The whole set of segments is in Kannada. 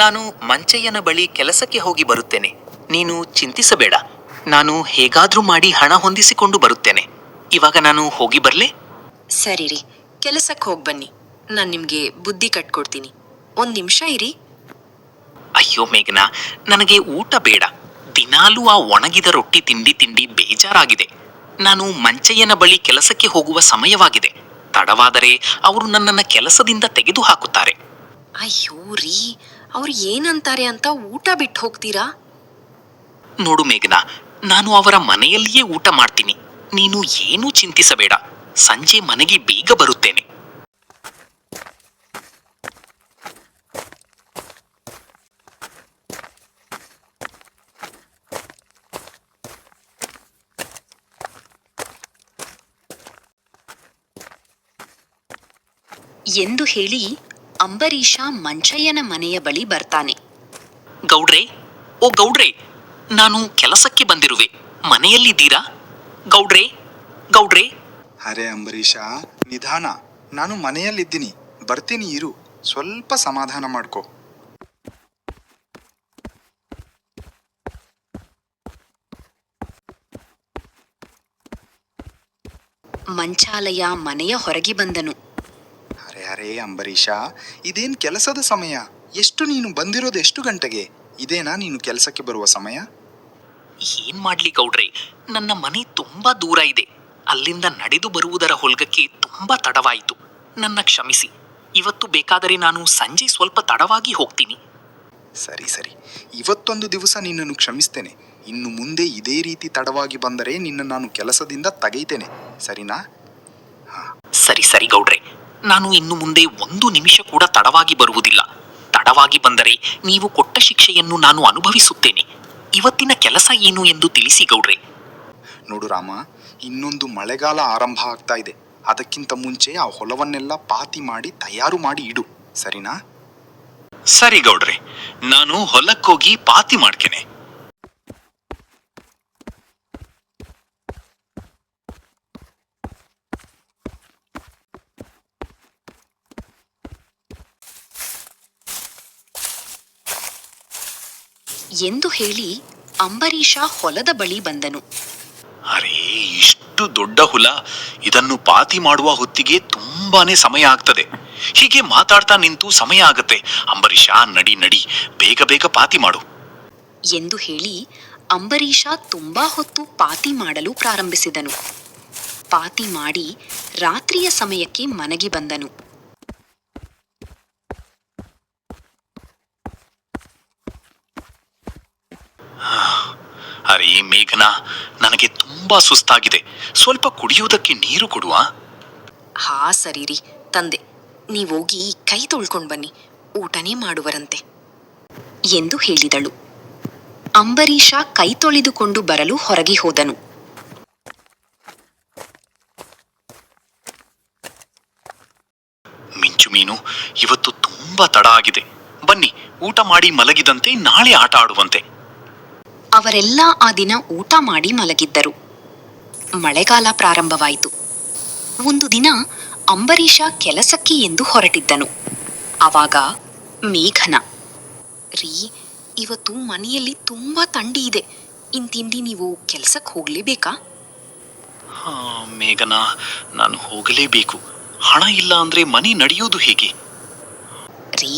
ನಾನು ಮಂಚಯ್ಯನ ಬಳಿ ಕೆಲಸಕ್ಕೆ ಹೋಗಿ ಬರುತ್ತೇನೆ. ನೀನು ಚಿಂತಿಸಬೇಡ. ನಾನು ಹೇಗಾದ್ರೂ ಮಾಡಿ ಹಣ ಹೊಂದಿಸಿಕೊಂಡು ಬರುತ್ತೇನೆ. ಇವಾಗ ನಾನು ಹೋಗಿ ಬರ್ಲೆ? ಸರಿ ರೀ, ಕೆಲಸಕ್ಕೆ ಹೋಗಿ ಬನ್ನಿ. ನಾನು ನಿಮ್ಗೆ ಬುದ್ಧಿ ಕಟ್ಕೊಡ್ತೀನಿ. 1 ನಿಮಿಷ ಇರಿ. ಅಯ್ಯೋ ಮೇಘನಾ, ನನಗೆ ಊಟ ಬೇಡ. ದಿನಾಲೂ ಆ ಒಣಗಿದ ರೊಟ್ಟಿ ತಿಂಡಿ ತಿಂಡಿ ಬೇಜಾರಾಗಿದೆ. ನಾನು ಮಂಚಯ್ಯನ ಬಳಿ ಕೆಲಸಕ್ಕೆ ಹೋಗುವ ಸಮಯವಾಗಿದೆ. ತಡವಾದರೆ ಅವರು ನನ್ನನ್ನು ಕೆಲಸದಿಂದ ತೆಗೆದು ಹಾಕುತ್ತಾರೆ. ಅಯ್ಯೋ ರೀ, ಅವ್ರು ಏನಂತಾರೆ ಅಂತ ಊಟ ಬಿಟ್ಟು ಹೋಗ್ತೀರಾ? ನೋಡು ಮೇಘನಾ, ನಾನು ಅವರ ಮನೆಯಲ್ಲಿಯೇ ಊಟ ಮಾಡ್ತೀನಿ. ನೀನು ಏನೂ ಚಿಂತಿಸಬೇಡ. ಸಂಜೆ ಮನೆಗೆ ಬೇಗ ಬರುತ್ತೇನೆ. ಎಂದು ಹೇಳಿ ಅಂಬರೀಷ ಮಂಚಯ್ಯನ ಮನೆಯ ಬಳಿ ಬರ್ತಾನೆ. ಗೌಡ್ರೆ, ಓ ಗೌಡ್ರೆ, ನಾನು ಕೆಲಸಕ್ಕೆ ಬಂದಿರುವೆ. ಮನೆಯಲ್ಲಿದ್ದೀರಾ? ಗೌಡ್ರೆ, ಗೌಡ್ರೆ. ಅರೆ ಅಂಬರೀಷ, ನಿಧಾನ. ನಾನು ಮನೆಯಲ್ಲಿದ್ದೀನಿ, ಬರ್ತೀನಿ ಇರು. ಸ್ವಲ್ಪ ಸಮಾಧಾನ ಮಾಡ್ಕೊ. ಮಂಚಾಲಯ ಮನೆಯ ಹೊರಗೆ ಬಂದನು. ಅರೆ ಅರೆ ಅಂಬರೀಷ, ಇದೇನ್ ಕೆಲಸದ ಸಮಯ? ನೀನು ಬಂದಿರೋದು ಎಷ್ಟು ಗಂಟೆಗೆ? ಇದೇನಾ ನೀನು ಕೆಲಸಕ್ಕೆ ಬರುವ ಸಮಯ? ಏನ್ ಮಾಡ್ಲಿ ಗೌಡ್ರೆ, ನನ್ನ ಮನೆ ತುಂಬಾ ದೂರ ಇದೆ. ಅಲ್ಲಿಂದ ನಡೆದು ಬರುವುದರ ಹೊಲ್ಗಕ್ಕೆ ತುಂಬಾ ತಡವಾಯಿತು. ನನ್ನ ಕ್ಷಮಿಸಿ. ಇವತ್ತು ಬೇಕಾದರೆ ನಾನು ಸಂಜೆ ಸ್ವಲ್ಪ ತಡವಾಗಿ ಹೋಗ್ತೀನಿ. ಸರಿ ಸರಿ, ಇವತ್ತೊಂದು ದಿವಸ ನಿನ್ನನ್ನು ಕ್ಷಮಿಸ್ತೇನೆ. ಇನ್ನು ಮುಂದೆ ಇದೇ ರೀತಿ ತಡವಾಗಿ ಬಂದರೆ ನಿನ್ನ ನಾನು ಕೆಲಸದಿಂದ ತೆಗೆಯ್ತೇನೆ, ಸರಿನಾ? ಸರಿ ಸರಿ ಗೌಡ್ರೆ, ನಾನು ಇನ್ನು ಮುಂದೆ 1 ನಿಮಿಷ ಕೂಡ ತಡವಾಗಿ ಬರುವುದಿಲ್ಲ. ತಡವಾಗಿ ಬಂದರೆ ನೀವು ಕೊಟ್ಟ ಶಿಕ್ಷೆಯನ್ನು ನಾನು ಅನುಭವಿಸುತ್ತೇನೆ. ಇವತ್ತಿನ ಕೆಲಸ ಏನು ಎಂದು ತಿಳಿಸಿ ಗೌಡ್ರೆ. ನೋಡು ರಾಮ, ಇನ್ನೊಂದು ಮಳೆಗಾಲ ಆರಂಭ ಆಗ್ತಾ ಇದೆ. ಅದಕ್ಕಿಂತ ಮುಂಚೆ ಆ ಹೊಲವನ್ನೆಲ್ಲ ಪಾತಿ ಮಾಡಿ ತಯಾರು ಮಾಡಿ ಇಡು, ಸರಿನಾ? ಸರಿ ಗೌಡ್ರೆ, ನಾನು ಹೊಲಕ್ಕೋಗಿ ಪಾತಿ ಮಾಡ್ತೇನೆ. ಎಂದು ಹೇಳಿ ಅಂಬರೀಷ ಹೊಲದ ಬಳಿ ಬಂದನು. ಅರೇ, ಇಷ್ಟು ದೊಡ್ಡ ಹುಲ, ಇದನ್ನು ಪಾತಿ ಮಾಡುವ ಹೊತ್ತಿಗೆ ತುಂಬಾನೇ ಸಮಯ ಆಗ್ತದೆ. ಹೀಗೆ ಮಾತಾಡ್ತಾ ನಿಂತು ಸಮಯ ಆಗತ್ತೆ. ಅಂಬರೀಷ, ನಡಿ ನಡಿ, ಬೇಗ ಬೇಗ ಪಾತಿ ಮಾಡು ಎಂದು ಹೇಳಿ ಅಂಬರೀಷ ತುಂಬಾ ಹೊತ್ತು ಪಾತಿ ಮಾಡಲು ಪ್ರಾರಂಭಿಸಿದನು. ಪಾತಿ ಮಾಡಿ ರಾತ್ರಿಯ ಸಮಯಕ್ಕೆ ಮನೆಗೆ ಬಂದನು. ಅರೇ ಮೇಘನಾ, ನನಗೆ ತುಂಬಾ ಸುಸ್ತಾಗಿದೆ. ಸ್ವಲ್ಪ ಕುಡಿಯುವುದಕ್ಕೆ ನೀರು ಕೊಡುವ? ಹಾ ಸರಿ ರೀ, ತಂದೆ. ನೀವೋಗಿ ಕೈ ತೊಳ್ಕೊಂಡ್ ಬನ್ನಿ, ಊಟನೇ ಮಾಡುವರಂತೆ ಎಂದು ಹೇಳಿದಳು. ಅಂಬರೀಷ ಕೈ ತೊಳೆದುಕೊಂಡು ಬರಲು ಹೊರಗೆ ಹೋದನು. ಮಿಂಚು ಮೀನು, ಇವತ್ತು ತುಂಬಾ ತಡ ಆಗಿದೆ. ಬನ್ನಿ, ಊಟ ಮಾಡಿ ಮಲಗಿದಂತೆ ನಾಳೆ ಆಟ ಆಡುವಂತೆ. ಅವರೆಲ್ಲ ಆ ದಿನ ಊಟ ಮಾಡಿ ಮಲಗಿದ್ದರು. ಮಳೆಗಾಲ ಪ್ರಾರಂಭವಾಯಿತು. ಒಂದು ದಿನ ಅಂಬರೀಷ ಕೆಲಸಕ್ಕೆ ಎಂದು ಹೊರಟಿದ್ದನು. ಆವಾಗ ಮೇಘನ, ರೀ, ಇವತ್ತು ಮನೆಯಲ್ಲಿ ತುಂಬಾ ಥಂಡಿ ಇದೆ. ಇಂತಿಂಡಿ ನೀವು ಕೆಲಸಕ್ಕೆ ಹೋಗ್ಲೇಬೇಕಾ? ಮೇಘನಾ, ನಾನು ಹೋಗಲೇಬೇಕು. ಹಣ ಇಲ್ಲ ಅಂದ್ರೆ ಮನೆ ನಡೆಯೋದು ಹೇಗೆ? ರೀ,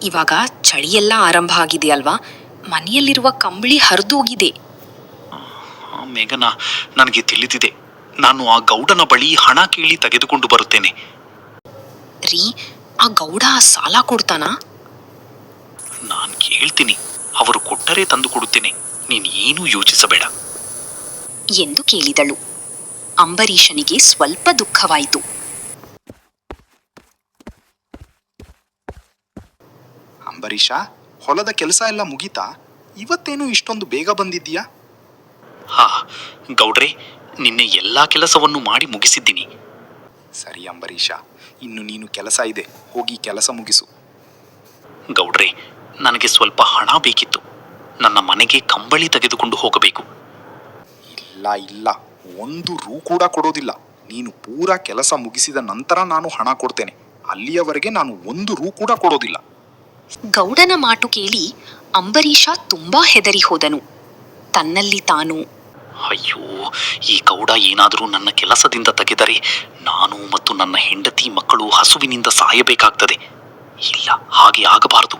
ಇವಾಗ ಚಳಿಯೆಲ್ಲ ಆರಂಭ ಆಗಿದೆ ಅಲ್ವಾ? ಮನೆಯಲ್ಲಿರುವ ಕಂಬಳಿ ಹರಿದೋಗಿದೆ. ಮೇಘನಾ, ನನಗೆ ತಿಳಿದಿದೆ. ನಾನು ಆ ಗೌಡನ ಬಳಿ ಹಣ ಕೇಳಿ ತೆಗೆದುಕೊಂಡು ಬರುತ್ತೇನೆ. ರೀ, ಆ ಗೌಡ ಸಾಲ ಕೊಡ್ತಾನಾ? ನಾನು ಕೇಳ್ತೀನಿ. ಅವರು ಕೊಟ್ಟರೆ ತಂದು ಕೊಡುತ್ತೇನೆ. ನೀನು ಏನೂ ಯೋಚಿಸಬೇಡ ಎಂದು ಕೇಳಿದಳು. ಅಂಬರೀಷನಿಗೆ ಸ್ವಲ್ಪ ದುಃಖವಾಯಿತು. ಅಂಬರೀಷ, ಹೊಲದ ಕೆಲಸ ಎಲ್ಲ ಮುಗೀತಾ? ಇವತ್ತೇನು ಇಷ್ಟೊಂದು ಬೇಗ ಬಂದಿದ್ದೀಯಾ? ಹಾ ಗೌಡ್ರೆ, ನಿನ್ನೆ ಎಲ್ಲಾ ಕೆಲಸವನ್ನು ಮಾಡಿ ಮುಗಿಸಿದ್ದೀನಿ. ಸರಿ ಅಂಬರೀಷ, ಇನ್ನು ನೀನು ಕೆಲಸ ಇದೆ, ಹೋಗಿ ಕೆಲಸ ಮುಗಿಸು. ಗೌಡ್ರೆ, ನನಗೆ ಸ್ವಲ್ಪ ಹಣ ಬೇಕಿತ್ತು. ನನ್ನ ಮನೆಗೆ ಕಂಬಳಿ ತೆಗೆದುಕೊಂಡು ಹೋಗಬೇಕು. ಇಲ್ಲ ಇಲ್ಲ, 1 ರೂ ಕೂಡ ಕೊಡೋದಿಲ್ಲ. ನೀನು ಪೂರಾ ಕೆಲಸ ಮುಗಿಸಿದ ನಂತರ ನಾನು ಹಣ ಕೊಡ್ತೇನೆ. ಅಲ್ಲಿಯವರೆಗೆ ನಾನು 1 ರೂ ಕೂಡ ಕೊಡೋದಿಲ್ಲ. ಗೌಡನ ಮಾತು ಕೇಳಿ ಅಂಬರೀಷ ತುಂಬಾ ಹೆದರಿ ಹೋದನು. ತನ್ನಲ್ಲಿ ತಾನು, ಅಯ್ಯೋ, ಈ ಗೌಡ ಏನಾದರೂ ನನ್ನ ಕೆಲಸದಿಂದ ತೆಗೆದರೆ ನಾನು ಮತ್ತು ನನ್ನ ಹೆಂಡತಿ ಮಕ್ಕಳು ಹಸುವಿನಿಂದ ಸಾಯಬೇಕಾಗ್ತದೆ. ಇಲ್ಲ, ಹಾಗೆ ಆಗಬಾರದು.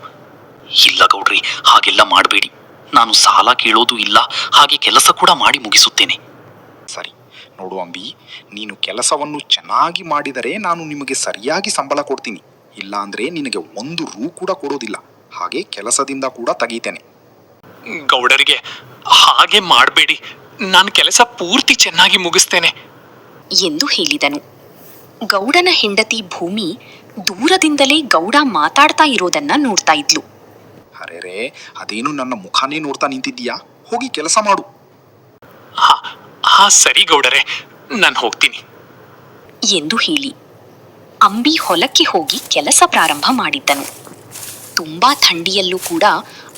ಇಲ್ಲ ಗೌಡ್ರಿ, ಹಾಗೆಲ್ಲ ಮಾಡಬೇಡಿ. ನಾನು ಸಾಲ ಕೇಳೋದು ಇಲ್ಲ, ಹಾಗೆ ಕೆಲಸ ಕೂಡ ಮಾಡಿ ಮುಗಿಸುತ್ತೇನೆ. ಸರಿ ನೋಡು ಅಂಬಿ, ನೀನು ಕೆಲಸವನ್ನು ಚೆನ್ನಾಗಿ ಮಾಡಿದರೆ ನಾನು ನಿಮಗೆ ಸರಿಯಾಗಿ ಸಂಬಳ ಕೊಡ್ತೀನಿ. ಇಲ್ಲ ಅಂದ್ರೆ ನಿನಗೆ 1 ರೂ ಕೂಡ ಕೊಡೋದಿಲ್ಲ. ಹಾಗೆ ಕೆಲಸದಿಂದ ಕೂಡ ತೆಗೀತೇನೆ. ಗೌಡರಿಗೆ ಹಾಗೆ ಮಾಡಬೇಡಿ, ನಾನು ಕೆಲಸ ಪೂರ್ತಿ ಚೆನ್ನಾಗಿ ಮುಗಿಸ್ತೇನೆ ಎಂದು ಹೇಳಿದನು. ಗೌಡನ ಹೆಂಡತಿ ಭೂಮಿ ದೂರದಿಂದಲೇ ಗೌಡ ಮಾತಾಡ್ತಾ ಇರೋದನ್ನ ನೋಡ್ತಾ ಇದ್ಲು. ಅರೆರೇ, ಅದೇನು ನನ್ನ ಮುಖಾನೇ ನೋಡ್ತಾ ನಿಂತಿದ್ದೀಯಾ? ಹೋಗಿ ಕೆಲಸ ಮಾಡು. ಹಾ ಹಾ ಸರಿ ಗೌಡರೇ, ನಾನು ಹೋಗ್ತೀನಿ ಎಂದು ಹೇಳಿ ಅಂಬಿ ಹೊಲಕ್ಕೆ ಹೋಗಿ ಕೆಲಸ ಪ್ರಾರಂಭ ಮಾಡಿದ್ದನು. ತುಂಬಾ ಥಂಡಿಯಲ್ಲೂ ಕೂಡ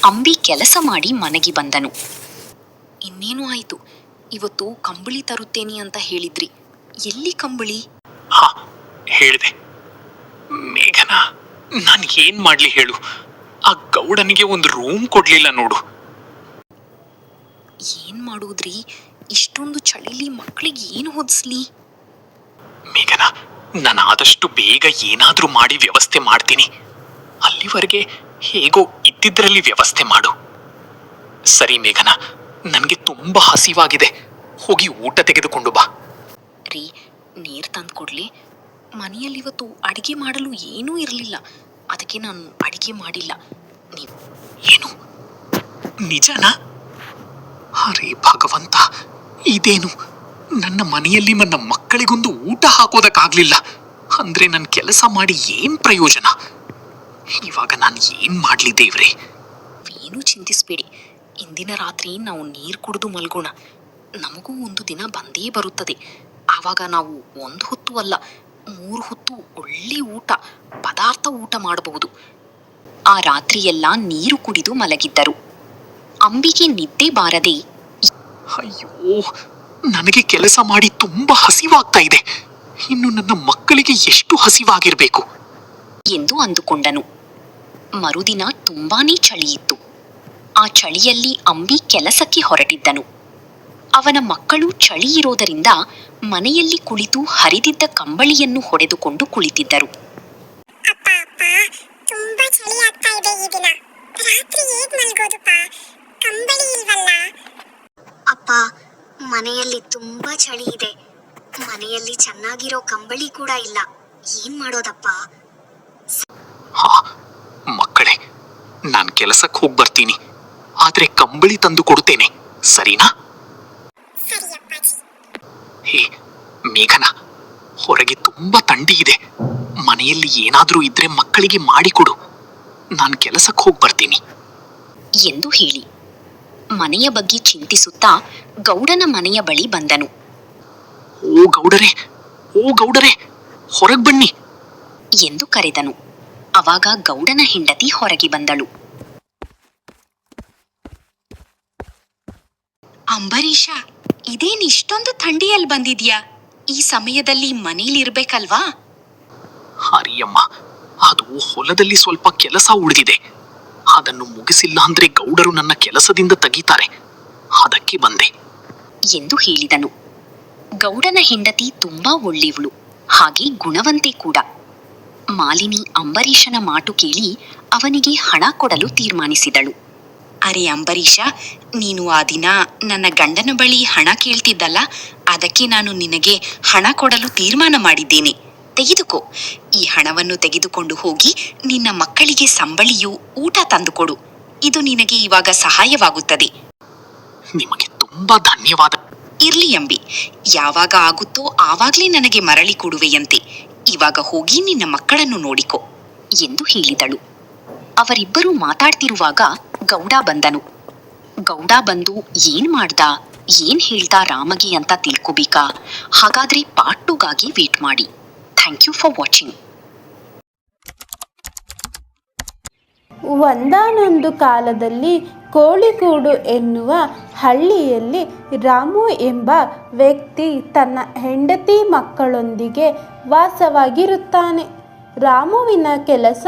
ಅಂಬಿ ಕೆಲಸ ಮಾಡಿ ಮನೆಗೆ ಬಂದನು. ಇನ್ನೇನು ಆಯ್ತು, ಇವತ್ತು ಕಂಬಳಿ ತರುತ್ತೇನೆ ಅಂತ ಹೇಳಿದ್ರಿ, ಎಲ್ಲಿ ಕಂಬಳಿ? ಹಾ ಹೇಳಿದೆ. ಮೇಘನಾ, ನಾನು ಏನ್ ಮಾಡ್ಲಿ ಹೇಳು? ಆ ಗೌಡನಿಗೆ ಒಂದು ರೂಮ್ ಕೊಡ್ಲಿಲ್ಲ ನೋಡು. ಏನ್ ಮಾಡುವುದ್ರಿ? ಇಷ್ಟೊಂದು ಚಳಿಲಿ ಮಕ್ಕಳಿಗೆ ಏನು ಹೊದಿಸ್ಲಿ? ಮೇಘನಾ, ನಾನು ಆದಷ್ಟು ಬೇಗ ಏನಾದ್ರೂ ಮಾಡಿ ವ್ಯವಸ್ಥೆ ಮಾಡ್ತೀನಿ. ಅಲ್ಲಿವರೆಗೆ ಹೇಗೋ ಇದ್ದಿದ್ರಲ್ಲಿ ವ್ಯವಸ್ಥೆ ಮಾಡು. ಸರಿ ಮೇಘನಾ, ನನಗೆ ತುಂಬಾ ಹಸಿವಾಗಿದೆ, ಹೋಗಿ ಊಟ ತೆಗೆದುಕೊಂಡು ಬಾ. ರೀ, ನೀರ್ ತಂದು ಕೊಡ್ಲಿ? ಮನೆಯಲ್ಲಿ ಇವತ್ತು ಅಡಿಗೆ ಮಾಡಲು ಏನೂ ಇರಲಿಲ್ಲ, ಅದಕ್ಕೆ ನಾನು ಅಡಿಗೆ ಮಾಡಿಲ್ಲ. ನೀವು ಏನು, ನಿಜನಾ? ಅರೇ ಭಗವಂತ, ಇದೇನು, ನನ್ನ ಮನೆಯಲ್ಲಿ ನನ್ನ ಮಕ್ಕಳಿಗೊಂದು ಊಟ ಹಾಕೋದಕ್ಕಾಗ್ಲಿಲ್ಲ ಅಂದ್ರೆ ನನ್ನ ಕೆಲಸ ಮಾಡಿ ಏನ್ ಪ್ರಯೋಜನ? ಇವಾಗ ನಾನು ಏನ್ ಮಾಡ್ಲಿ ದೇವ್ರೆ? ಏನೂ ಚಿಂತಿಸ್ಬೇಡಿ, ಇಂದಿನ ರಾತ್ರಿ ನಾವು ನೀರು ಕುಡಿದು ಮಲ್ಗೋಣ. ನಮಗೂ ಒಂದು ದಿನ ಬಂದೇ ಬರುತ್ತದೆ. ಆವಾಗ ನಾವು 1 ಹೊತ್ತು ಅಲ್ಲ, 3 ಹೊತ್ತು ಒಳ್ಳೆ ಪದಾರ್ಥ ಊಟ ಮಾಡಬಹುದು. ಆ ರಾತ್ರಿಯೆಲ್ಲ ನೀರು ಕುಡಿದು ಮಲಗಿದ್ದರು. ಅಂಬಿಗೆ ನಿದ್ದೆ ಬಾರದೆ, ಅಯ್ಯೋ, ನನಗೆ ಕೆಲಸ ಮಾಡಿ ತುಂಬಾ ಹಸಿವಾಗ್ತಾ ಇದೆ. ಇನ್ನು ನನ್ನ ಮಕ್ಕಳಿಗೆ ಎಷ್ಟು ಹಸಿವಾಗಿರ್ಬೇಕು ಎಂದು ಅಂದುಕೊಂಡನು. ಮರುದಿನ ತುಂಬಾನೇ ಚಳಿಯಿತ್ತು. ಆ ಚಳಿಯಲ್ಲಿ ಅಂಬಿ ಕೆಲಸಕ್ಕೆ ಹೊರಟಿದ್ದನು. ಅವನ ಮಕ್ಕಳು ಚಳಿ ಇರೋದರಿಂದ ಮನೆಯಲ್ಲಿ ಕುಳಿತು ಹರಿದಿದ್ದ ಕಂಬಳಿಯನ್ನು ಹೊಡೆದುಕೊಂಡು ಕುಳಿತಿದ್ದರು. ಅಪ್ಪ ಅಪ್ಪ, ತುಂಬಾ ಚಳಿ ಆಗ್ತಾ ಇದೆ ಈ ದಿನ. ರಾತ್ರಿ ಹೇಗ್ ಮಲ್ಗೋದಪ್ಪ? ಕಂಬಳಿ ಇಲ್ವಲ್ಲ? ಅಪ್ಪ, ಮನೆಯಲ್ಲಿ ತುಂಬಾ ಚಳಿ ಇದೆ. ಮನೆಯಲ್ಲಿ ಚೆನ್ನಾಗಿರೋ ಕಂಬಳಿ ಕೂಡ ಇಲ್ಲ. ಏನ್ ಮಾಡೋದಪ್ಪ? ಹಾ ಮಕ್ಕಳೇ, ನಾನ್ ಕೆಲಸಕ್ಕೆ ಹೋಗಿ ಬರ್ತೀನಿ, ಆದ್ರೆ ಕಂಬಳಿ ತಂದು ಕೊಡುತ್ತೇನೆ, ಸರಿನಾ? ಸರಿ ಅಪ್ಪಾಜಿ. ಹೇ ಮೇಘನಾ, ಹೊರಗೆ ತುಂಬಾ ಥಂಡಿ ಇದೆ. ಮನೆಯಲ್ಲಿ ಏನಾದ್ರೂ ಇದ್ರೆ ಮಕ್ಕಳಿಗೆ ಮಾಡಿಕೊಡು, ನಾನು ಕೆಲಸಕ್ಕೆ ಹೋಗಿ ಬರ್ತೀನಿ ಎಂದು ಹೇಳಿ ಮನೆಯ ಬಗ್ಗೆ ಚಿಂತಿಸುತ್ತಾ ಗೌಡನ ಮನೆಯ ಬಳಿ ಬಂದನು. ಓ ಗೌಡರೇ, ಓ ಗೌಡರೇ, ಹೊರಗ್ ಬನ್ನಿ ಎಂದು ಕರೆದನು. ಅವಾಗ ಗೌಡನ ಹೆಂಡತಿ ಹೊರಗೆ ಬಂದಳು. ಅಂಬರೀಷ, ಇದೇನ್ ಇಷ್ಟೊಂದು ಥಂಡಿಯಲ್ಲಿ ಬಂದಿದ್ಯಾ? ಈ ಸಮಯದಲ್ಲಿ ಮನೇಲಿರ್ಬೇಕಲ್ವಾ? ಹರಿಯಮ್ಮ, ಅದು ಹೊಲದಲ್ಲಿ ಸ್ವಲ್ಪ ಕೆಲಸ ಉಳಿದಿದೆ, ಅದನ್ನು ಮುಗಿಸಿಲ್ಲ ಅಂದ್ರೆ ಗೌಡರು ನನ್ನ ಕೆಲಸದಿಂದ ತೆಗೀತಾರೆ, ಅದಕ್ಕೆ ಬಂದೆ ಎಂದು ಹೇಳಿದನು. ಗೌಡನ ಹೆಂಡತಿ ತುಂಬಾ ಒಳ್ಳೆಯವಳು, ಹಾಗೆ ಗುಣವಂತೆ ಕೂಡ. ಮಾಲಿನಿ ಅಂಬರೀಷನ ಮಾತು ಕೇಳಿ ಅವನಿಗೆ ಹಣ ಕೊಡಲು ತೀರ್ಮಾನಿಸಿದಳು. ಅರೆ ಅಂಬರೀಷ, ನೀನು ಆ ದಿನ ನನ್ನ ಗಂಡನ ಬಳಿ ಹಣ ಕೇಳ್ತಿದ್ದಲ್ಲ, ಅದಕ್ಕೆ ನಾನು ನಿನಗೆ ಹಣ ಕೊಡಲು ತೀರ್ಮಾನ ಮಾಡಿದ್ದೇನೆ. ತೆಗೆದುಕೋ. ಈ ಹಣವನ್ನು ತೆಗೆದುಕೊಂಡು ಹೋಗಿ ನಿನ್ನ ಮಕ್ಕಳಿಗೆ ಸಂಬಳಿಯೂ ಊಟ ತಂದುಕೊಡು. ಇದು ನಿನಗೆ ಇವಾಗ ಸಹಾಯವಾಗುತ್ತದೆ. ನಿಮಗೆ ತುಂಬಾ ಧನ್ಯವಾದ. ಇರ್ಲಿ ಅಂಬಿ, ಯಾವಾಗ ಆಗುತ್ತೋ ಆವಾಗ್ಲೇ ನನಗೆ ಮರಳಿ ಕೊಡುವೆಯಂತೆ. ಇವಾಗ ಹೋಗಿ ನಿನ್ನ ಮಕ್ಕಳನ್ನು ನೋಡಿಕೊ ಎಂದು ಹೇಳಿದಳು. ಅವರಿಬ್ಬರು ಮಾತಾಡ್ತಿರುವಾಗ ಗೌಡ ಬಂದನು. ಗೌಡ ಬಂದು ಏನ್ ಮಾಡ್ದ, ಏನ್ ಹೇಳ್ದ ರಾಮಗೆ ಅಂತ ತಿಳ್ಕೊಬೇಕಾ? ಹಾಗಾದ್ರೆ ಪಾರ್ಟ್ 2ಗಾಗಿ ವೇಟ್ ಮಾಡಿ. Thank you for watching. ಒಂದಾನೊಂದು ಕಾಲದಲ್ಲಿ ಕೋಳಿಗೂಡು ಎನ್ನುವ ಹಳ್ಳಿಯಲ್ಲಿ ರಾಮು ಎಂಬ ವ್ಯಕ್ತಿ ತನ್ನ ಹೆಂಡತಿ ಮಕ್ಕಳೊಂದಿಗೆ ವಾಸವಾಗಿರುತ್ತಾನೆ. ರಾಮುವಿನ ಕೆಲಸ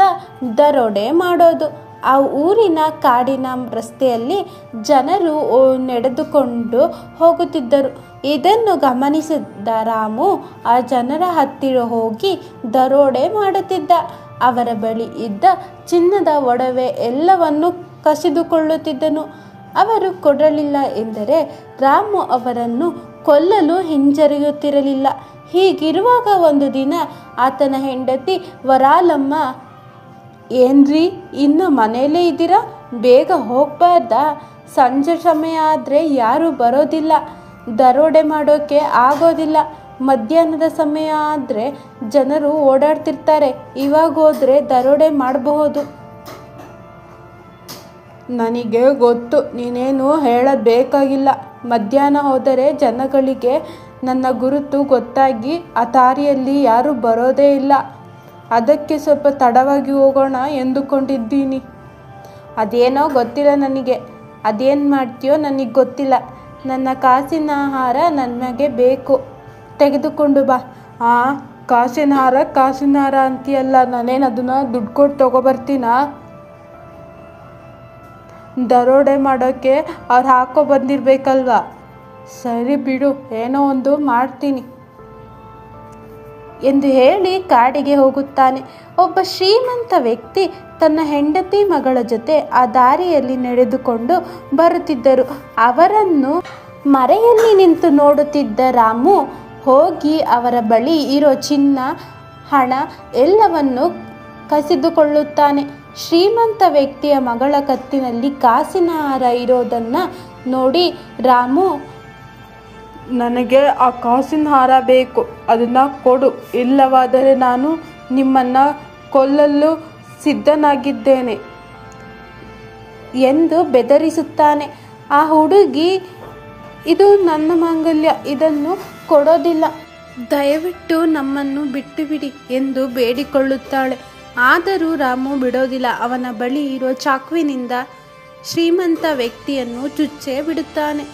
ದರೋಡೆ ಮಾಡೋದು. ಆ ಊರಿನ ಕಾಡಿನ ರಸ್ತೆಯಲ್ಲಿ ಜನರು ನಡೆದುಕೊಂಡು ಹೋಗುತ್ತಿದ್ದರು. ಇದನ್ನು ಗಮನಿಸಿದ ರಾಮು ಆ ಜನರ ಹತ್ತಿರ ಹೋಗಿ ದರೋಡೆ ಮಾಡುತ್ತಿದ್ದ. ಅವರ ಬಳಿ ಇದ್ದ ಚಿನ್ನದ ಒಡವೆ ಎಲ್ಲವನ್ನು ಕಸಿದುಕೊಳ್ಳುತ್ತಿದ್ದನು. ಅವರು ಕೊಡಲಿಲ್ಲ ಎಂದರೆ ರಾಮು ಅವರನ್ನು ಕೊಲ್ಲಲು ಹಿಂಜರಿಯುತ್ತಿರಲಿಲ್ಲ. ಹೀಗಿರುವಾಗ ಒಂದು ದಿನ ಆತನ ಹೆಂಡತಿ ವರಾಲಮ್ಮ, ಏನ್ರಿ ಇನ್ನು ಮನೆಯಲ್ಲೇ ಇದ್ದೀರಾ? ಬೇಗ ಹೋಗ್ಬಾರ್ದಾ? ಸಂಜೆ ಸಮಯ ಆದರೆ ಯಾರೂ ಬರೋದಿಲ್ಲ, ದರೋಡೆ ಮಾಡೋಕ್ಕೆ ಆಗೋದಿಲ್ಲ. ಮಧ್ಯಾಹ್ನದ ಸಮಯ ಆದರೆ ಜನರು ಓಡಾಡ್ತಿರ್ತಾರೆ, ಇವಾಗ ಹೋದರೆ ದರೋಡೆ ಮಾಡಬಹುದು. ನನಗೆ ಗೊತ್ತು, ನೀನೇನು ಹೇಳಬೇಕಾಗಿಲ್ಲ. ಮಧ್ಯಾಹ್ನ ಹೋದರೆ ಜನಗಳಿಗೆ ನನ್ನ ಗುರುತು ಗೊತ್ತಾಗಿ ಆ ದಾರಿಯಲ್ಲಿ ಯಾರೂ ಬರೋದೇ ಇಲ್ಲ. ಅದಕ್ಕೆ ಸ್ವಲ್ಪ ತಡವಾಗಿ ಹೋಗೋಣ ಎಂದುಕೊಂಡಿದ್ದೀನಿ. ಅದೇನೋ ಗೊತ್ತಿಲ್ಲ ನನಗೆ. ಅದೇನು ಮಾಡ್ತೀಯೋ ನನಗೆ ಗೊತ್ತಿಲ್ಲ. ನನ್ನ ಕಾಸಿನ ಹಾರ ನನಗೆ ಬೇಕು, ತೆಗೆದುಕೊಂಡು ಬಾ. ಕಾಸಿನ ಹಾರ ಅಂತೀಯಲ್ಲ, ನಾನೇನು ಅದನ್ನು ದುಡ್ಡು ಕೊಟ್ಟು ತೊಗೊಬರ್ತೀನಾ? ದರೋಡೆ ಮಾಡೋಕ್ಕೆ ಅವ್ರು ಹಾಕೋ ಬಂದಿರಬೇಕಲ್ವ. ಸರಿ ಬಿಡು, ಏನೋ ಒಂದು ಮಾಡ್ತೀನಿ ಎಂದು ಹೇಳಿ ಕಾಡಿಗೆ ಹೋಗುತ್ತಾನೆ. ಒಬ್ಬ ಶ್ರೀಮಂತ ವ್ಯಕ್ತಿ ತನ್ನ ಹೆಂಡತಿ ಮಗಳ ಜೊತೆ ಆ ದಾರಿಯಲ್ಲಿ ನಡೆದುಕೊಂಡು ಬರುತ್ತಿದ್ದರು. ಅವರನ್ನು ಮರೆಯಲ್ಲಿ ನಿಂತು ನೋಡುತ್ತಿದ್ದ ರಾಮು ಹೋಗಿ ಅವರ ಬಳಿ ಇರೋ ಚಿನ್ನ, ಹಣ ಎಲ್ಲವನ್ನು ಕಸಿದುಕೊಳ್ಳುತ್ತಾನೆ. ಶ್ರೀಮಂತ ವ್ಯಕ್ತಿಯ ಮಗಳ ಕತ್ತಿನಲ್ಲಿ ಕಾಸಿನ ಹಾರ ಇರೋದನ್ನು ನೋಡಿ ರಾಮು, ನನಗೆ ಆ ಕಾಸಿನ ಹಾರ ಬೇಕು, ಅದನ್ನು ಕೊಡು, ಇಲ್ಲವಾದರೆ ನಾನು ನಿಮ್ಮನ್ನು ಕೊಲ್ಲಲು ಸಿದ್ಧನಾಗಿದ್ದೇನೆ ಎಂದು ಬೆದರಿಸುತ್ತಾನೆ. ಆ ಹುಡುಗಿ, ಇದು ನನ್ನ ಮಾಂಗಲ್ಯ, ಇದನ್ನು ಕೊಡೋದಿಲ್ಲ, ದಯವಿಟ್ಟು ನಮ್ಮನ್ನು ಬಿಟ್ಟು ಬಿಡಿ ಎಂದು ಬೇಡಿಕೊಳ್ಳುತ್ತಾಳೆ. ಆದರೂ ರಾಮು ಬಿಡೋದಿಲ್ಲ. ಅವನ ಬಳಿ ಇರೋ ಚಾಕುವಿನಿಂದ ಶ್ರೀಮಂತ ವ್ಯಕ್ತಿಯನ್ನು ಚುಚ್ಚೇ ಬಿಡುತ್ತಾನೆ.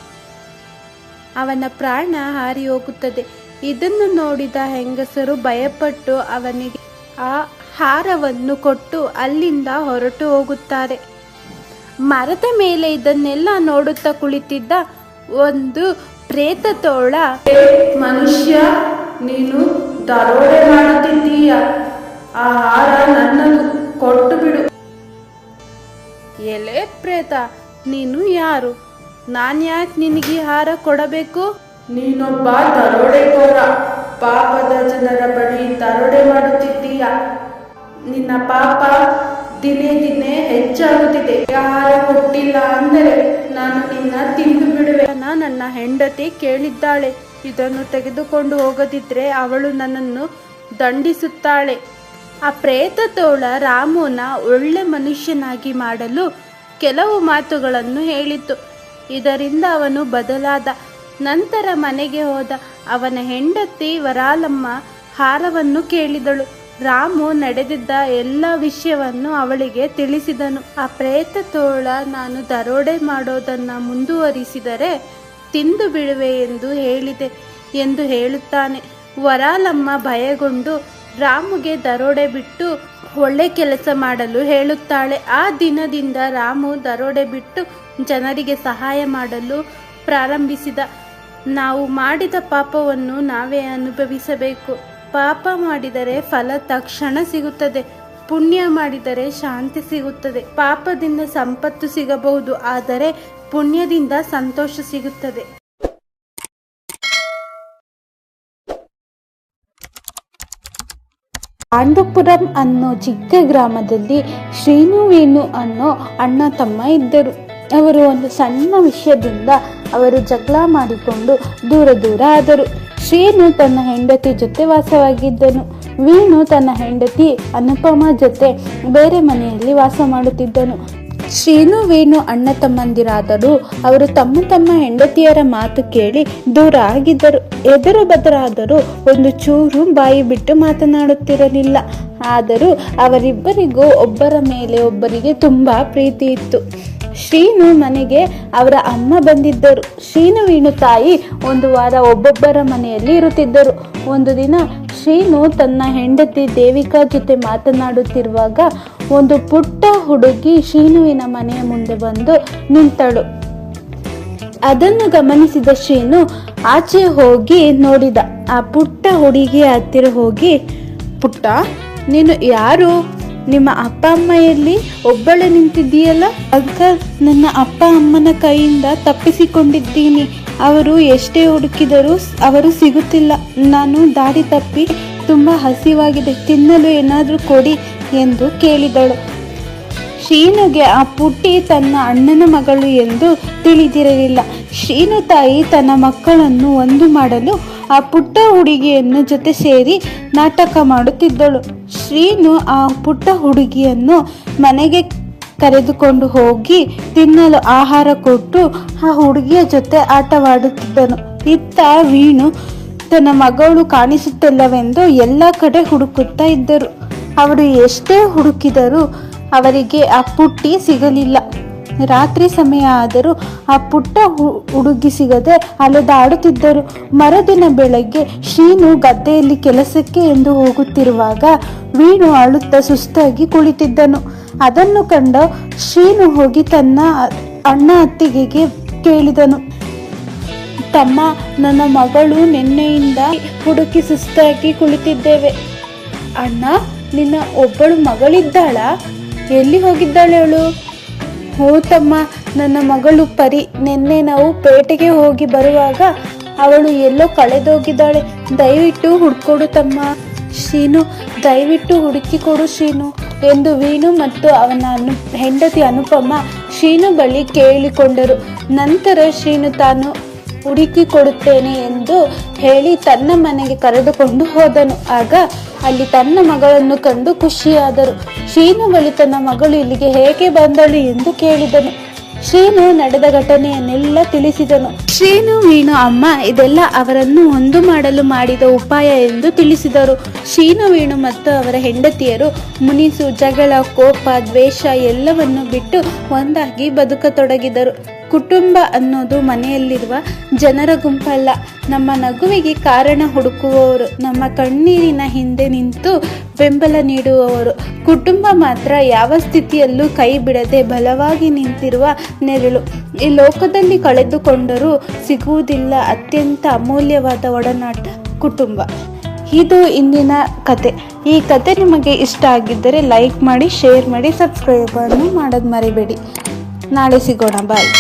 ಅವನ ಪ್ರಾಣ ಹಾರಿ ಹೋಗುತ್ತದೆ. ಇದನ್ನು ನೋಡಿದ ಹೆಂಗಸರು ಭಯಪಟ್ಟು ಅವನಿಗೆ ಆ ಹಾರವನ್ನು ಕೊಟ್ಟು ಅಲ್ಲಿಂದ ಹೊರಟು ಹೋಗುತ್ತಾರೆ. ಮರದ ಮೇಲೆ ಇದನ್ನೆಲ್ಲ ನೋಡುತ್ತಾ ಕುಳಿತಿದ್ದ ಒಂದು ಪ್ರೇತ ತೋಳ, ಮನುಷ್ಯ, ನೀನು ದರೋಡೆ ಮಾಡುತ್ತಿದ್ದೀಯ, ಆ ಹಾರ ನನ್ನದು, ಕೊಟ್ಟು ಬಿಡು. ಎಲೆ ಪ್ರೇತ, ನೀನು ಯಾರು? ನಾನ್ಯಾಕೆ ನಿನಗೆ ಹಾರ ಕೊಡಬೇಕು? ನೀನೊಬ್ಬ ದರೋಡೆಕೋರ, ಪಾಪದ ಜನರ ಬಳಿ ದರೋಡೆ ಮಾಡುತ್ತಿದ್ದೀಯ. ನಿನ್ನ ಪಾಪ ದಿನೇ ದಿನೇ ಹೆಚ್ಚಾಗುತ್ತಿದೆ. ಹಾರ ಕೊಟ್ಟಿಲ್ಲ ಅಂದರೆ ನಾನು ನಿನ್ನ ತಿಂದು ಬಿಡುವೆ. ನನ್ನ ಹೆಂಡತಿ ಕೇಳಿದ್ದಾಳೆ, ಇದನ್ನು ತೆಗೆದುಕೊಂಡು ಹೋಗದಿದ್ರೆ ಅವಳು ನನ್ನನ್ನು ದಂಡಿಸುತ್ತಾಳೆ. ಆ ಪ್ರೇತ ತೋಳ ರಾಮುನ ಒಳ್ಳೆ ಮನುಷ್ಯನಾಗಿ ಮಾಡಲು ಕೆಲವು ಮಾತುಗಳನ್ನು ಹೇಳಿತು. ಇದರಿಂದ ಅವನು ಬದಲಾದ. ನಂತರ ಮನೆಗೆ ಹೋದ. ಅವನ ಹೆಂಡತಿ ವರಾಲಮ್ಮ ಹಾರವನ್ನು ಕೇಳಿದಳು. ರಾಮು ನಡೆದಿದ್ದ ಎಲ್ಲ ವಿಷಯವನ್ನು ಅವಳಿಗೆ ತಿಳಿಸಿದನು. ಆ ಪ್ರೇತ ತೋಳ, ನಾನು ದರೋಡೆ ಮಾಡೋದನ್ನು ಮುಂದುವರಿಸಿದರೆ ತಿಂದು ಬಿಡುವೆ ಎಂದು ಹೇಳಿದೆ ಎಂದು ಹೇಳುತ್ತಾನೆ. ವರಾಲಮ್ಮ ಭಯಗೊಂಡು ರಾಮುಗೆ ದರೋಡೆ ಬಿಟ್ಟು ಒಳ್ಳೆ ಕೆಲಸ ಮಾಡಲು ಹೇಳುತ್ತಾಳೆ. ಆ ದಿನದಿಂದ ರಾಮು ದರೋಡೆ ಬಿಟ್ಟು ಜನರಿಗೆ ಸಹಾಯ ಮಾಡಲು ಪ್ರಾರಂಭಿಸಿದ. ನಾವು ಮಾಡಿದ ಪಾಪವನ್ನು ನಾವೇ ಅನುಭವಿಸಬೇಕು. ಪಾಪ ಮಾಡಿದರೆ ಫಲ ತಕ್ಷಣ ಸಿಗುತ್ತದೆ, ಪುಣ್ಯ ಮಾಡಿದರೆ ಶಾಂತಿ ಸಿಗುತ್ತದೆ. ಪಾಪದಿಂದ ಸಂಪತ್ತು ಸಿಗಬಹುದು, ಆದರೆ ಪುಣ್ಯದಿಂದ ಸಂತೋಷ ಸಿಗುತ್ತದೆ. ಪಾಂಡುಪುರಂ ಅನ್ನೋ ಚಿಕ್ಕ ಗ್ರಾಮದಲ್ಲಿ ಶ್ರೀನುವೇಣು ಅನ್ನೋ ಅಣ್ಣ ತಮ್ಮ ಇದ್ದರು. ಅವರು ಒಂದು ಸಣ್ಣ ವಿಷಯದಿಂದ ಅವರು ಜಗಳ ಮಾಡಿಕೊಂಡು ದೂರ ಆದರು. ಶ್ರೀನು ತನ್ನ ಹೆಂಡತಿ ಜೊತೆ ವಾಸವಾಗಿದ್ದನು. ವೇಣು ತನ್ನ ಹೆಂಡತಿ ಅನುಪಮ ಜೊತೆ ಬೇರೆ ಮನೆಯಲ್ಲಿ ವಾಸ ಮಾಡುತ್ತಿದ್ದನು. ಶ್ರೀನು ವೇಣು ಅಣ್ಣ ತಮ್ಮಂದಿರಾದರೂ ಅವರು ತಮ್ಮ ಹೆಂಡತಿಯರ ಮಾತು ಕೇಳಿ ದೂರ ಆಗಿದ್ದರು. ಎದುರು ಬದರಾದರೂ ಒಂದು ಚೂರು ಬಾಯಿ ಬಿಟ್ಟು ಮಾತನಾಡುತ್ತಿರಲಿಲ್ಲ. ಆದರೂ ಅವರಿಬ್ಬರಿಗೂ ಒಬ್ಬರ ಮೇಲೆ ಒಬ್ಬರಿಗೆ ತುಂಬ ಪ್ರೀತಿ ಇತ್ತು. ಶ್ರೀನು ಮನೆಗೆ ಅವರ ಅಮ್ಮ ಬಂದಿದ್ದರು. ಶ್ರೀನುವಿನ ತಾಯಿ ಒಂದು ವಾರ ಒಬ್ಬೊಬ್ಬರ ಮನೆಯಲ್ಲಿ ಇರುತ್ತಿದ್ದರು. ಒಂದು ದಿನ ಶ್ರೀನು ತನ್ನ ಹೆಂಡತಿ ದೇವಿಕಾ ಜೊತೆ ಮಾತನಾಡುತ್ತಿರುವಾಗ ಒಂದು ಪುಟ್ಟ ಹುಡುಗಿ ಶ್ರೀನುವಿನ ಮನೆಯ ಮುಂದೆ ಬಂದು ನಿಂತಳು. ಅದನ್ನು ಗಮನಿಸಿದ ಶ್ರೀನು ಆಚೆ ಹೋಗಿ ನೋಡಿದ. ಆ ಪುಟ್ಟ ಹುಡುಗಿಯ ಹತ್ತಿರ ಹೋಗಿ, ಪುಟ್ಟ, ನೀನು ಯಾರು? ನಿಮ್ಮ ಅಪ್ಪ ಅಮ್ಮ ಎಲ್ಲಿ? ಒಬ್ಬಳೆ ನಿಂತಿದ್ದೀಯಲ್ಲ? ಅಂಕಲ್, ನನ್ನ ಅಪ್ಪ ಅಮ್ಮನ ಕೈಯಿಂದ ತಪ್ಪಿಸಿಕೊಂಡಿದ್ದೀನಿ. ಅವರು ಎಷ್ಟೇ ಹುಡುಕಿದರೂ ಅವರು ಸಿಗುತ್ತಿಲ್ಲ. ನಾನು ದಾರಿ ತಪ್ಪಿ ತುಂಬ ಹಸಿವಾಗಿದೆ, ತಿನ್ನಲು ಏನಾದರೂ ಕೊಡಿ ಎಂದು ಕೇಳಿದಳು. ಶ್ರೀನುಗೆ ಆ ಪುಟ್ಟಿ ತನ್ನ ಅಣ್ಣನ ಮಗಳು ಎಂದು ತಿಳಿದಿರಲಿಲ್ಲ. ಶ್ರೀನು ತಾಯಿ ತನ್ನ ಮಕ್ಕಳನ್ನು ಒಂದು ಮಾಡಲು ಆ ಪುಟ್ಟ ಹುಡುಗಿಯನ್ನು ಜೊತೆ ಸೇರಿ ನಾಟಕ ಮಾಡುತ್ತಿದ್ದಳು. ಶ್ರೀನು ಆ ಪುಟ್ಟ ಹುಡುಗಿಯನ್ನು ಮನೆಗೆ ಕರೆದುಕೊಂಡು ಹೋಗಿ ತಿನ್ನಲು ಆಹಾರ ಕೊಟ್ಟು ಆ ಹುಡುಗಿಯ ಜೊತೆ ಆಟವಾಡುತ್ತಿದ್ದನು. ಇತ್ತ ವೀಣು ತನ್ನ ಮಗಳು ಕಾಣಿಸುತ್ತಿಲ್ಲವೆಂದು ಎಲ್ಲ ಕಡೆ ಹುಡುಕುತ್ತಾ ಇದ್ದರು. ಅವರು ಎಷ್ಟೇ ಹುಡುಕಿದರೂ ಅವರಿಗೆ ಆ ಪುಟ್ಟಿ ಸಿಗಲಿಲ್ಲ. ರಾತ್ರಿ ಸಮಯ ಆದರೂ ಆ ಪುಟ್ಟ ಹುಡುಗಿ ಸಿಗದೆ ಅಲೆದಾಡುತ್ತಿದ್ದರು. ಮರುದಿನ ಬೆಳಗ್ಗೆ ಶ್ರೀನು ಗದ್ದೆಯಲ್ಲಿ ಕೆಲಸಕ್ಕೆ ಎಂದು ಹೋಗುತ್ತಿರುವಾಗ ವೀಣು ಅಳುತ್ತಾ ಸುಸ್ತಾಗಿ ಕುಳಿತಿದ್ದನು. ಅದನ್ನು ಕಂಡ ಶ್ರೀನು ಹೋಗಿ ತನ್ನ ಅಣ್ಣ ಅತ್ತಿಗೆಗೆ ಕೇಳಿದನು, ತಮ್ಮ, ನನ್ನ ಮಗಳು ನಿನ್ನೆಯಿಂದ ಹುಡುಕಿ ಸುಸ್ತಾಗಿ ಕುಳಿತಿದ್ದೇವೆ. ಅಣ್ಣ, ನಿನ್ನ ಒಬ್ಬಳು ಮಗಳಿದ್ದಾಳಾ? ಎಲ್ಲಿ ಹೋಗಿದ್ದಾಳೆ ಅವಳು? ಹೋ ತಮ್ಮ, ನನ್ನ ಮಗಳು ಪರಿ. ನಿನ್ನೆ ನಾವು ಪೇಟೆಗೆ ಹೋಗಿ ಬರುವಾಗ ಅವಳು ಎಲ್ಲೋ ಕಳೆದೋಗಿದ್ದಾಳೆ. ದಯವಿಟ್ಟು ಹುಡ್ಕೊಡು ತಮ್ಮ. ಶ್ರೀನು, ದಯವಿಟ್ಟು ಹುಡುಕಿ ಕೊಡು ಶ್ರೀನು ಎಂದು ವೀಣು ಮತ್ತು ಅವನ ಹೆಂಡತಿ ಅನುಪಮ ಶ್ರೀನು ಬಳಿ ಕೇಳಿಕೊಂಡರು. ನಂತರ ಶ್ರೀನು ತಾನು ಹುಡುಕಿ ಕೊಡುತ್ತೇನೆ ಎಂದು ಹೇಳಿ ತನ್ನ ಮನೆಗೆ ಕರೆದುಕೊಂಡು ಹೋದನು. ಆಗ ಅಲ್ಲಿ ತನ್ನ ಮಗಳನ್ನು ಕಂಡು ಖುಷಿಯಾದರು. ಶ್ರೀನು ಬಳಿ ತನ್ನ ಮಗಳು ಇಲ್ಲಿಗೆ ಹೇಗೆ ಬಂದಳು ಎಂದು ಕೇಳಿದನು. ಶ್ರೀನು ನಡೆದ ಘಟನೆಯನ್ನೆಲ್ಲ ತಿಳಿಸಿದನು. ಶ್ರೀನು ವೀಣು ಅಮ್ಮ ಇದೆಲ್ಲ ಅವರನ್ನು ಒಂದು ಮಾಡಲು ಮಾಡಿದ ಉಪಾಯ ಎಂದು ತಿಳಿಸಿದರು. ಶ್ರೀನು ವೀಣು ಮತ್ತು ಅವರ ಹೆಂಡತಿಯರು ಮುನಿಸು, ಜಗಳ, ಕೋಪ, ದ್ವೇಷ ಎಲ್ಲವನ್ನು ಬಿಟ್ಟು ಒಂದಾಗಿ ಬದುಕತೊಡಗಿದರು. ಕುಟುಂಬ ಅನ್ನೋದು ಮನೆಯಲ್ಲಿರುವ ಜನರ ಗುಂಪಲ್ಲ, ನಮ್ಮ ನಗುವಿಗೆ ಕಾರಣ ಹುಡುಕುವವರು, ನಮ್ಮ ಕಣ್ಣೀರಿನ ಹಿಂದೆ ನಿಂತು ಬೆಂಬಲ ನೀಡುವವರು. ಕುಟುಂಬ ಮಾತ್ರ ಯಾವ ಸ್ಥಿತಿಯಲ್ಲೂ ಕೈ ಬಿಡದೆ ಬಲವಾಗಿ ನಿಂತಿರುವ ನೆರಳು. ಈ ಲೋಕದಲ್ಲಿ ಕಳೆದುಕೊಂಡರೂ ಸಿಗುವುದಿಲ್ಲ ಅತ್ಯಂತ ಅಮೂಲ್ಯವಾದ ಒಡನಾಟ ಕುಟುಂಬ. ಇದು ಇಂದಿನ ಕತೆ. ಈ ಕತೆ ನಿಮಗೆ ಇಷ್ಟ ಆಗಿದ್ದರೆ ಲೈಕ್ ಮಾಡಿ, ಶೇರ್ ಮಾಡಿ, ಸಬ್ಸ್ಕ್ರೈಬ್ ಮಾಡೋದು ಮರಿಬೇಡಿ. ನಾಳೆ ಸಿಗೋಣ. ಬಾಯ್.